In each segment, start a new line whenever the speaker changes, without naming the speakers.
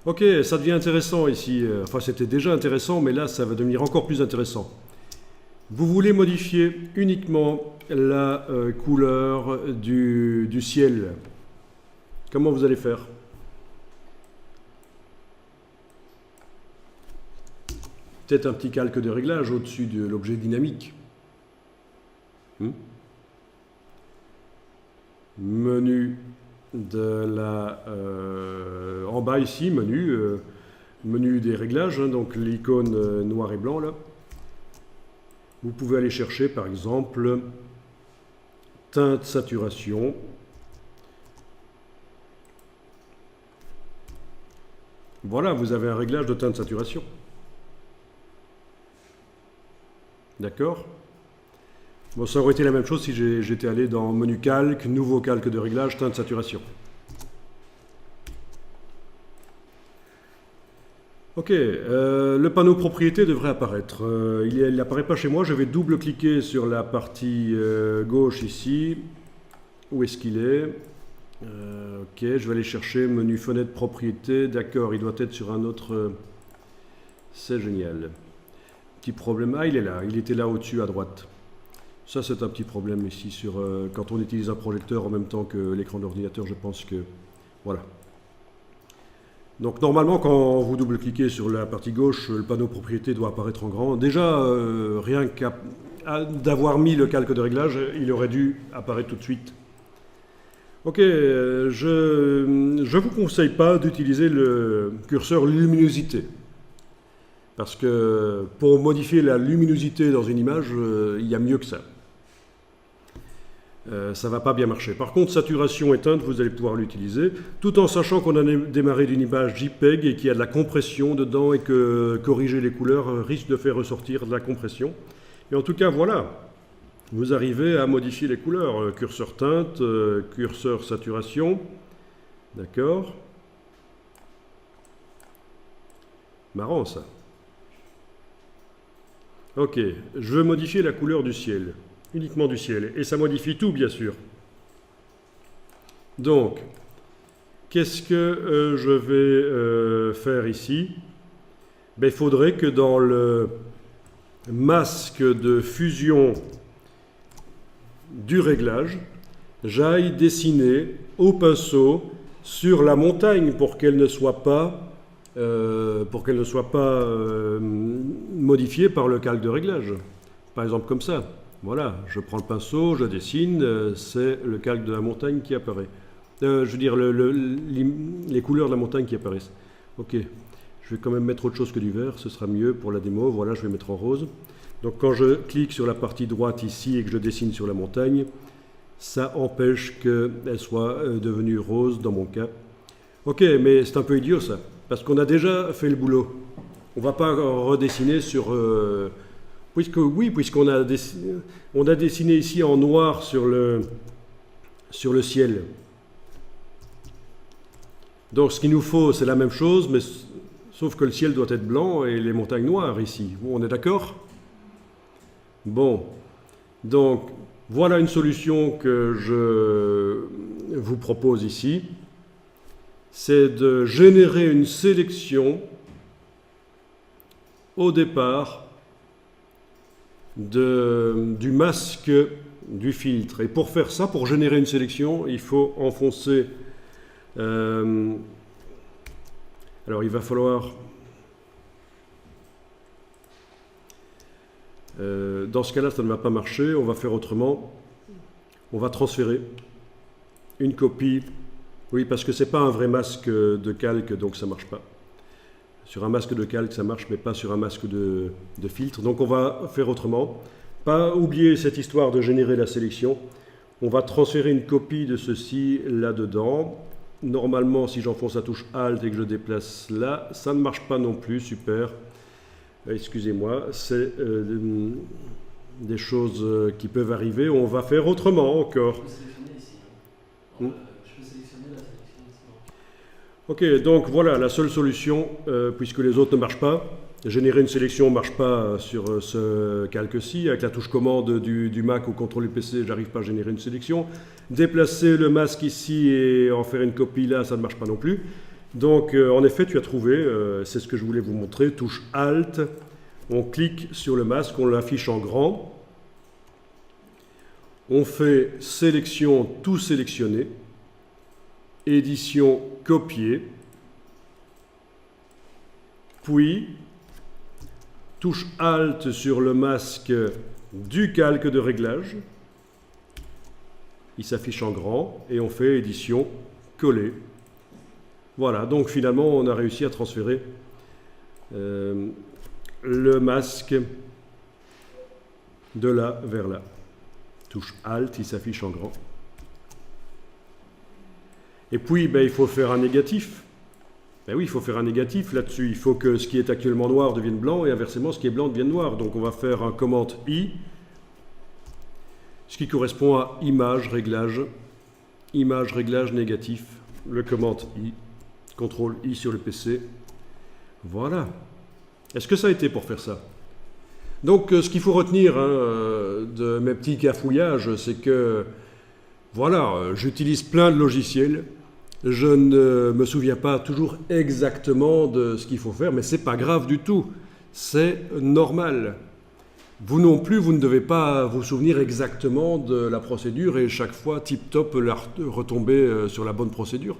Ok, ça devient intéressant ici. Enfin, c'était déjà intéressant, mais là, ça va devenir encore plus intéressant. Vous voulez modifier uniquement la couleur du ciel. Comment vous allez faire? Peut-être un petit calque de réglage au-dessus de l'objet dynamique. Menu de la... en bas ici, menu des réglages, hein, donc l'icône noir et blanc là. Vous pouvez aller chercher par exemple teinte saturation. Voilà, vous avez un réglage de teinte saturation. D'accord? Bon, ça aurait été la même chose si j'étais allé dans menu calque, nouveau calque de réglage, teinte saturation. Ok, le panneau propriété devrait apparaître. Il n'apparaît pas chez moi, je vais double-cliquer sur la partie gauche ici. Où est-ce qu'il est? Ok, je vais aller chercher menu fenêtre propriété. D'accord, il doit être sur un autre... C'est génial. Petit problème. Ah, il est là, il était là au-dessus à droite. Ça, c'est un petit problème ici sur quand on utilise un projecteur en même temps que l'écran d'ordinateur, je pense que... Voilà. Donc normalement, quand vous double-cliquez sur la partie gauche, le panneau propriété doit apparaître en grand. Déjà, rien qu'à d'avoir mis le calque de réglage, il aurait dû apparaître tout de suite. Ok, je ne vous conseille pas d'utiliser le curseur luminosité. Parce que pour modifier la luminosité dans une image, il y a mieux que ça. Ça ne va pas bien marcher. Par contre, saturation éteinte, vous allez pouvoir l'utiliser, tout en sachant qu'on a démarré d'une image JPEG et qu'il y a de la compression dedans et que corriger les couleurs risque de faire ressortir de la compression. Et en tout cas, voilà, vous arrivez à modifier les couleurs. Curseur teinte, curseur saturation, d'accord? Marrant ça. Ok, je veux modifier la couleur du ciel. Uniquement du ciel. Et ça modifie tout, bien sûr. Donc, qu'est-ce que je vais faire ici? Ben, il faudrait que dans le masque de fusion du réglage, j'aille dessiner au pinceau sur la montagne pour qu'elle ne soit pas, modifiée par le calque de réglage. Par exemple comme ça. Voilà, je prends le pinceau, je dessine, c'est le calque de la montagne qui apparaît. Je veux dire, les couleurs de la montagne qui apparaissent. Ok, je vais quand même mettre autre chose que du vert, ce sera mieux pour la démo. Voilà, je vais mettre en rose. Donc quand je clique sur la partie droite ici et que je dessine sur la montagne, ça empêche qu'elle soit devenue rose dans mon cas. Ok, mais c'est un peu idiot ça, parce qu'on a déjà fait le boulot. On ne va pas redessiner sur... puisqu'on a dessiné ici en noir sur le ciel. Donc ce qu'il nous faut, c'est la même chose, mais sauf que le ciel doit être blanc et les montagnes noires ici. On est d'accord? Bon, donc voilà une solution que je vous propose ici. C'est de générer une sélection au départ du masque du filtre. Et pour faire ça, pour générer une sélection, il faut enfoncer... alors il va falloir... dans ce cas-là, ça ne va pas marcher. On va faire autrement. On va transférer une copie. Oui, parce que ce n'est pas un vrai masque de calque, donc ça ne marche pas. Sur un masque de calque, ça marche, mais pas sur un masque de filtre. Donc on va faire autrement. Pas oublier cette histoire de générer la sélection. On va transférer une copie de ceci là-dedans. Normalement, si j'enfonce la touche Alt et que je déplace là, ça ne marche pas non plus. Super. Excusez-moi, c'est des choses qui peuvent arriver. On va faire autrement encore. Ok, donc voilà la seule solution, puisque les autres ne marchent pas. Générer une sélection ne marche pas sur ce calque-ci. Avec la touche commande du Mac ou contrôle du PC, j'arrive pas à générer une sélection. Déplacer le masque ici et en faire une copie là, ça ne marche pas non plus. Donc, en effet, tu as trouvé, c'est ce que je voulais vous montrer, touche Alt, on clique sur le masque, on l'affiche en grand, on fait sélection, tout sélectionner, édition, copier, puis touche Alt sur le masque du calque de réglage, il s'affiche en grand, et on fait édition, coller. Voilà, donc finalement on a réussi à transférer le masque de là vers là. Touche Alt, il s'affiche en grand. Et puis il faut faire un négatif. Ben oui, il faut faire un négatif là-dessus. Il faut que ce qui est actuellement noir devienne blanc et inversement ce qui est blanc devienne noir. Donc on va faire un commande I, ce qui correspond à image réglage négatif. Le commande I, CTRL I sur le PC. Voilà. Est-ce que ça a été pour faire ça? Donc ce qu'il faut retenir de mes petits cafouillages, c'est que voilà, j'utilise plein de logiciels. Je ne me souviens pas toujours exactement de ce qu'il faut faire, mais ce n'est pas grave du tout. C'est normal. Vous non plus, vous ne devez pas vous souvenir exactement de la procédure et chaque fois, tip-top, retomber sur la bonne procédure.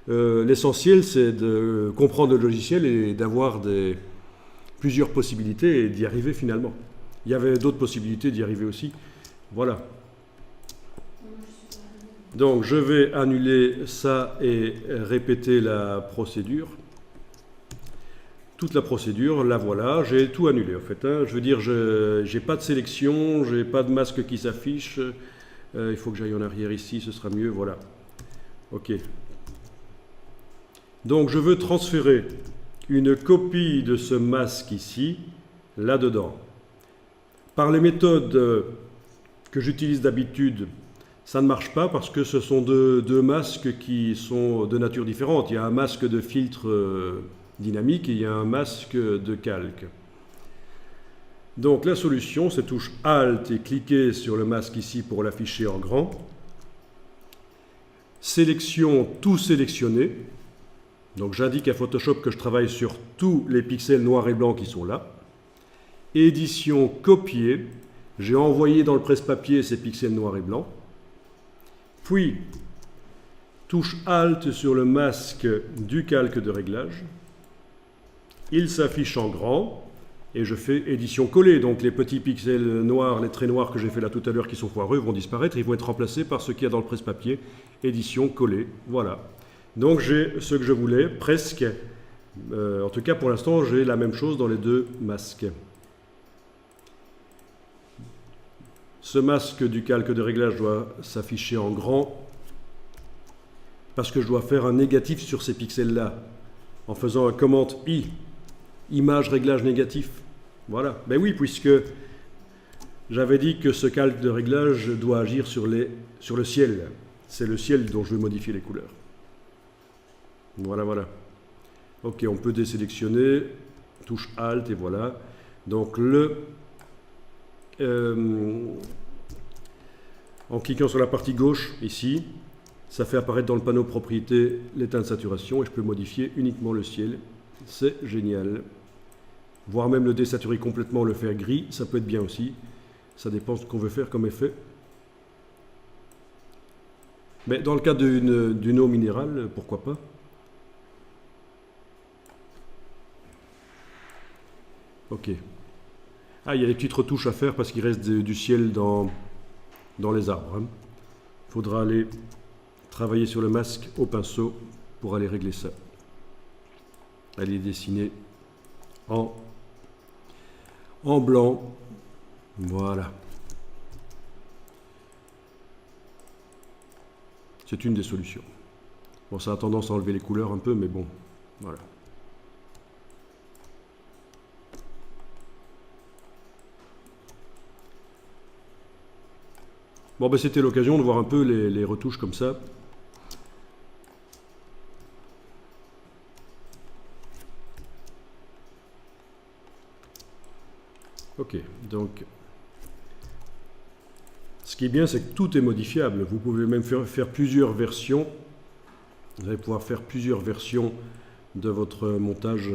L'essentiel, c'est de comprendre le logiciel et d'avoir plusieurs possibilités et d'y arriver finalement. Il y avait d'autres possibilités d'y arriver aussi. Voilà. Donc je vais annuler ça et répéter la procédure. Toute la procédure, la voilà, j'ai tout annulé en fait. Je veux dire, je n'ai pas de sélection, je n'ai pas de masque qui s'affiche. Il faut que j'aille en arrière ici, ce sera mieux, voilà. Ok. Donc je veux transférer une copie de ce masque ici, là-dedans. Par les méthodes que j'utilise d'habitude, ça ne marche pas parce que ce sont deux masques qui sont de nature différente. Il y a un masque de filtre dynamique et il y a un masque de calque. Donc la solution, c'est touche Alt et cliquer sur le masque ici pour l'afficher en grand. Sélection, tout sélectionner. Donc j'indique à Photoshop que je travaille sur tous les pixels noirs et blancs qui sont là. Édition, copier. J'ai envoyé dans le presse-papier ces pixels noirs et blancs. Puis, touche Alt sur le masque du calque de réglage. Il s'affiche en grand et je fais édition coller. Donc les petits pixels noirs, les traits noirs que j'ai fait là tout à l'heure qui sont foireux vont disparaître. Ils vont être remplacés par ce qu'il y a dans le presse-papier. Édition coller. Voilà. Donc j'ai ce que je voulais, presque. En tout cas pour l'instant j'ai la même chose dans les deux masques. Ce masque du calque de réglage doit s'afficher en grand parce que je dois faire un négatif sur ces pixels-là en faisant un commande I, image réglage négatif. Voilà. Ben oui, puisque j'avais dit que ce calque de réglage doit agir sur le ciel. C'est le ciel dont je veux modifier les couleurs. Voilà, voilà. Ok, on peut désélectionner, touche Alt et voilà. Donc en cliquant sur la partie gauche, ici, ça fait apparaître dans le panneau propriété l'état de saturation et je peux modifier uniquement le ciel. C'est génial. Voire même le désaturer complètement, le faire gris, ça peut être bien aussi. Ça dépend de ce qu'on veut faire comme effet. Mais dans le cas d'une eau minérale, pourquoi pas? Ok. Ah, il y a des petites retouches à faire parce qu'il reste du ciel dans les arbres. Il faudra aller travailler sur le masque au pinceau pour aller régler ça. Aller dessiner en blanc. Voilà. C'est une des solutions. Bon, ça a tendance à enlever les couleurs un peu, mais bon, voilà. Bon, ben, c'était l'occasion de voir un peu les retouches comme ça. Ok, donc ce qui est bien, c'est que tout est modifiable. Vous pouvez même faire plusieurs versions Vous allez pouvoir faire plusieurs versions de votre montage